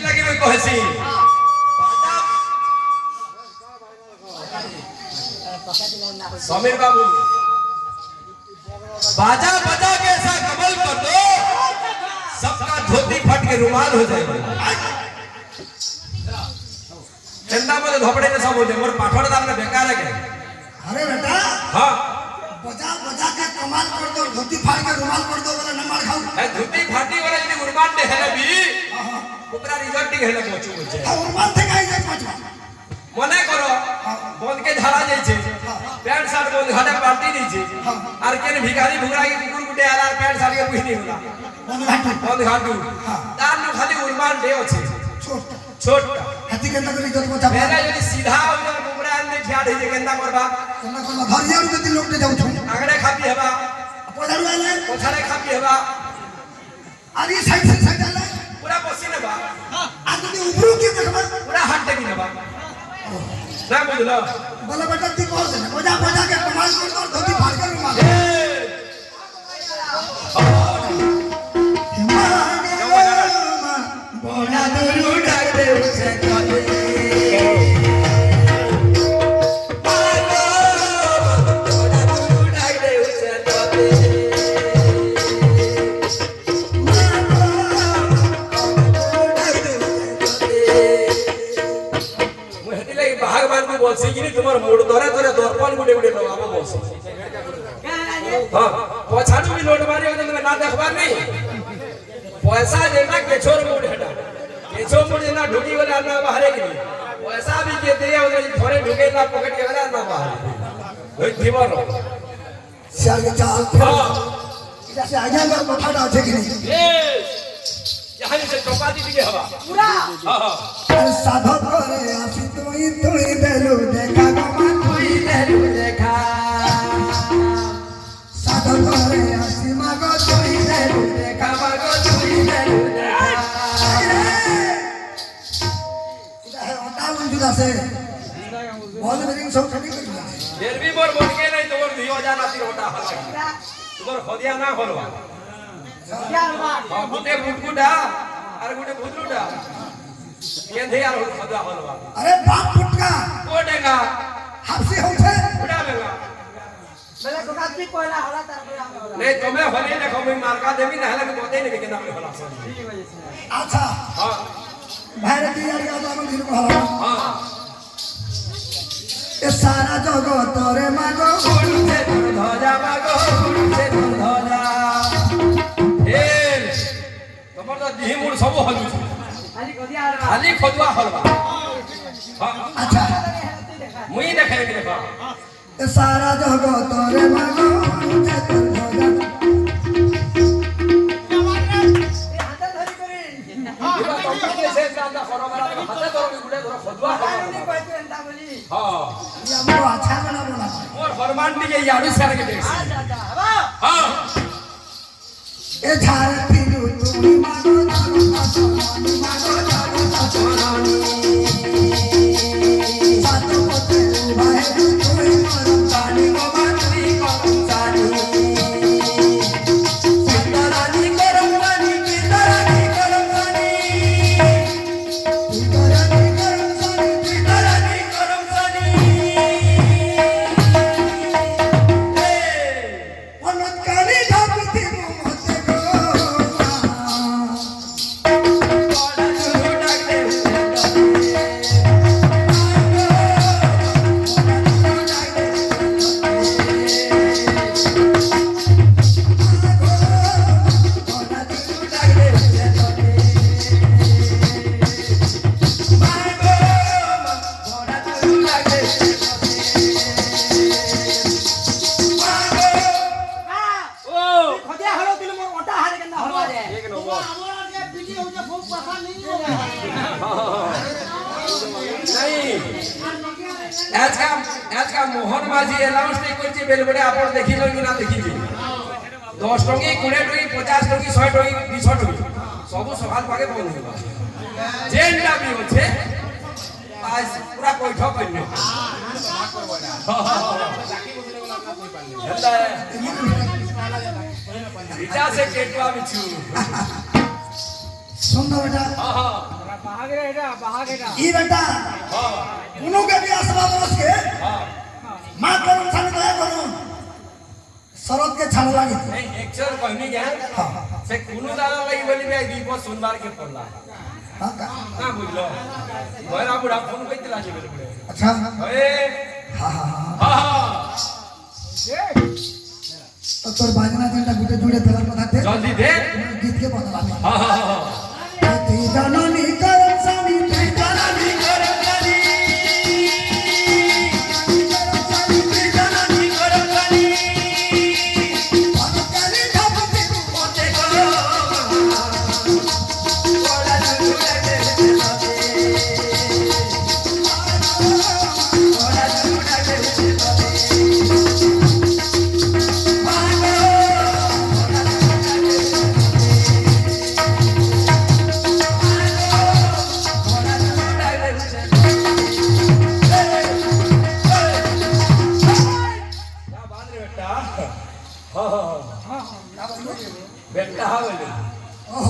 लगी मैं कहसी समीर बाबू बाजा बजा के ऐसा कमल कर दो सबका धोती फट के रुमाल हो जाएगा चंदा मुझे धोपड़े ने सब बोलते मोर पाठड़ दाम ने बेकार है अरे बेटा हाँ बजा बजा के कमाल कर दो धोती फाड़ के रुमाल कर दो वाला नंबर खाओ है धोती फाटी वाला यदि रुमाल दे है भी ओकरा रिजल्ट के हेले पहुंचू होय रुमाल थे काई जाय पाछवा मने करो बंद के झाड़ा जाय छे पैंट शर्ट बंद घाटे पार्टी नहीं छे आर केन भिखारी भुगरा के कुकुर गुटे आला पैंट शर्ट के कुछ नहीं होला बंद घाटू तार न खाली रुमाल दे अछि छोट हाथी केंदा करी जत बचा मेरा यदि सीधा उधर मुमरा ने ठाड़ हे केंदा करबा धरिया रु गति लोग ने जाउ छु आगड़े खापी हेबा पछाड़ू आले पछाड़े खापी हेबा आरी साइड आले पूरा पसीना बा आ जदी उबरू के देखबा पूरा हाथ टेकी नेबा ना बुझलो बोला बेटा ती कौन से बजा बजा के कमाल कर दो धोती फाड़ के रुमाल बोला दुरु डाक दे उसे कदे बोलसी कि तुम्हार मूड तोरे तोरे दर्पण गुडे गुडे नवाबो बोलसी हां पछाडू भी लोड मारी ओने ना देखबार नहीं पैसा देना केछोर मूड हेटा केछो मूड ना ढुकी वाला ना बाहरे के पैसा भी के दे ओने थोड़े ढुके ना पकड़ के वाला ना बाहर होय दीवार चाल चाल हां इधर से आगे अंदर पठाड़ा আছে कि नहीं यहाँ से चौपाती दिखे हवा पूरा हां हां साधक करे आसी तुई देलु देखा गमा तुई देलु देखा साधक करे आसी मागो तुई देलु देखा मागो तुई देलु देखा इधर है ओटा मंजुला से बोल मेरिंग सब खड़ी कर दिया फिर भी मोर बोल के नहीं तोर दियो जाना ती ओटा हला तोर खदिया ना होलवा क्या हुआ हां गुटे बुटगुडा और गुटे भुदरुडा केंधे यार खदा होलवा अरे बाप फुटका कोडेगा हाफसी होछे उड़ा लेगा मेरे को काटी पहला होला तार पे होला नहीं तुम्हें होले देखो मैं मार्का देवी ना हला के बोते नहीं के नाम होला अच्छा हां भारती यार का नाम दिन को हला हां ए सारा जगत रे मागो उड़ते धजा मागो उड़ते धजा ए तमर तो दिही मुड़ सब हलु खाली खदुआ हलवा हां अच्छा मुई देखे के देखो ए सारा जगत रे मागो उड़ते धजा हाथ धरी करी हां तुम के से ज्यादा खरो वाला हाथ धरो गुडे धरो खदुआ नहीं कहते एंता बोली हां ये हमको अच्छा बना बोला और फरमान के यारू सर के देख अच्छा हवा हां ए झारे पिलु तुमी मागो जागो सासोनी मागो जागो सासोनी सातो पोते भाई तुमी मरम पानी को बात মাঝি অ্যানাউন্স নেই করছি বেলবড়ে আপন দেখিল কি না দেখিলি 10 টঙ্কি 20 টঙ্কি 50 টঙ্কি 100 টঙ্কি 200 টঙ্কি সব সকাল পাকে বন্ধ হইবা যেটা বি হচ্ছে আজ পুরা কইঠা কইনো এটা সে কেটুয়া বিছু सुंदर बेटा ई बेटा उनो के भी आसवा बरस के मां करून छान दया करून शरद के छान लागी नहीं एक्चुअल कहनी क्या से कुनु दादा लगी बोली बे दीप सोमवार के पड़ला हां का ना बुझलो मोरा बुढ़ा फोन कइतला जे बेले अच्छा ए हां हां हां हां तो तोर बाजना तीनटा गुटे जुड़े देला कथा थे जल्दी दे गीत के बदला हां हां हां ती जननी करम सानी ती जननी करम सानी ती जननी करम सानी पनकाली धपते पोते को बोला झूले दे बोला झूले दे बेटा हा बोले ओह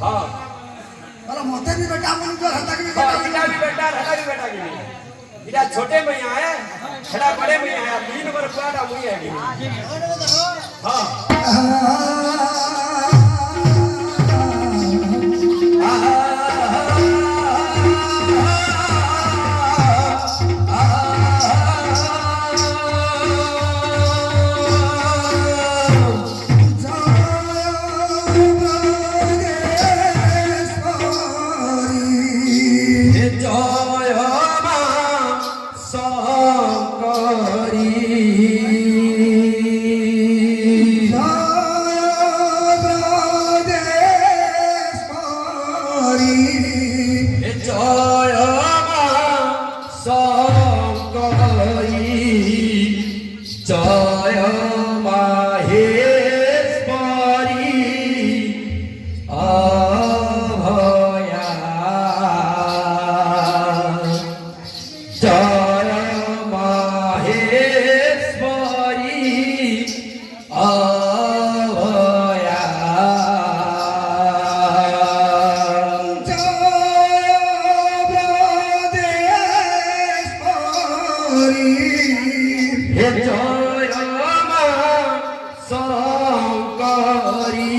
हां मला मोते भी बेटा मन जो हता के हां इटा भी बेटा रहा भी बेटा की इटा छोटे में आया खड़ा बड़े में आया 3 नंबर पुराना मुई है की हां जय माहेश्वरी अभया जय माहेश्वरी अभया हे जय हे जय शंकरी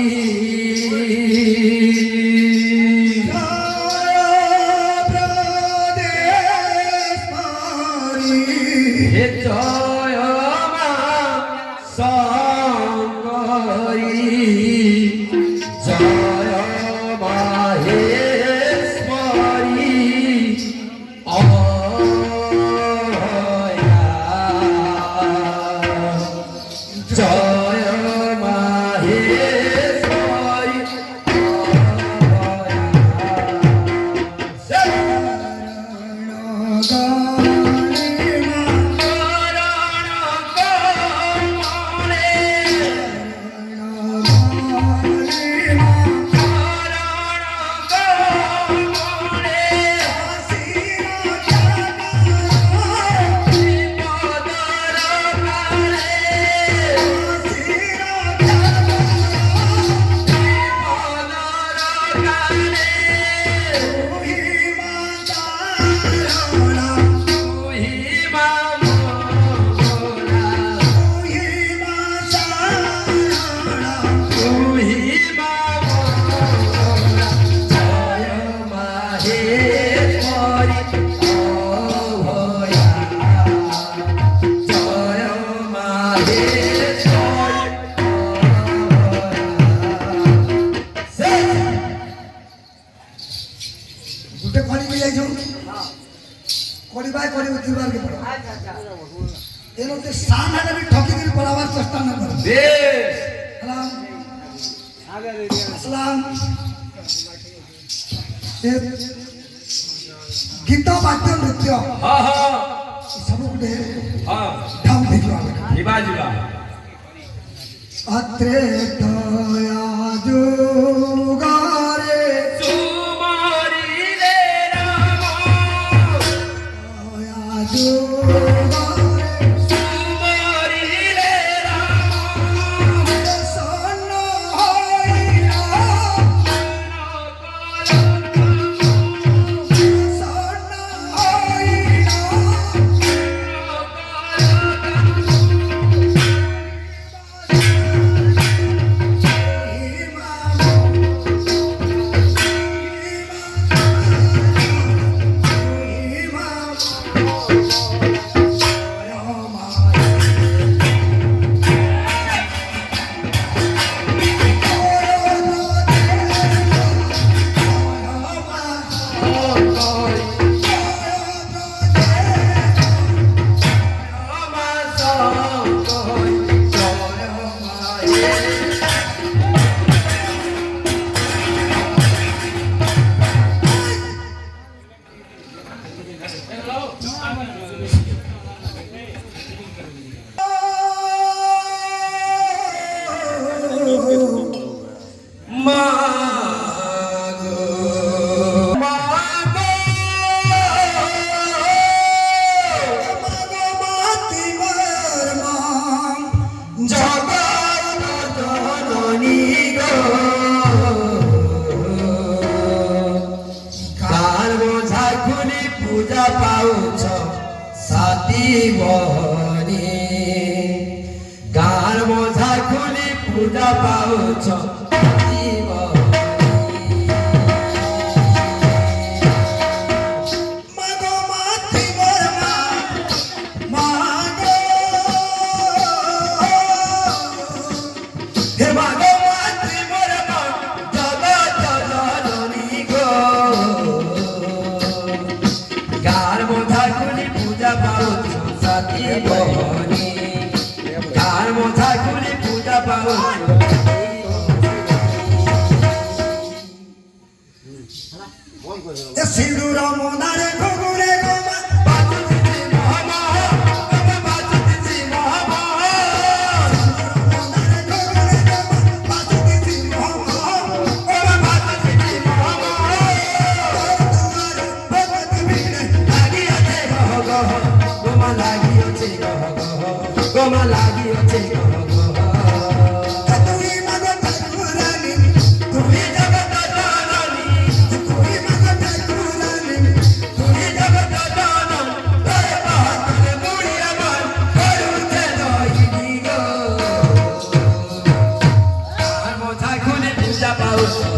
जय माहेश्वरी अभया जय माहेश्वरी गुटे खड़ी भी जाइछो कोड़ी बाय कोड़ी उठिबार के पड़ा एनो ते शान है भी ठकी के पलावार चेष्टा न कर देश सलाम सलाम ए गीत वाद्य नृत्य हां हां सब गुटे हां ढाउ ଯିବା ଯିବା अत्रे तया जुगारे ସୁମରି ରେ ରାମ तया जुगारे ସୁମରି ରେ ରାମ सन होइना सन होइना पूजा पाउछ साथी बहनी गार मोझा खुली पूजा पाउछ साथी बहनी मागो माथि बरमा मागो हे मागो मातृ बरमा जगत जननी गो गार मोझा खुली पूजा पाउछ साथी बहनी गार मोझा खुली पूजा पाउछ ए सिंदूर मोनारे घुघुरे गोमा मोनारे घुघुरे गोमा बाजुती मोहमा भगत बिने तुई मागो ठाकुरानी तुई तुई मागो ठाकुरानी पूजा पाउछ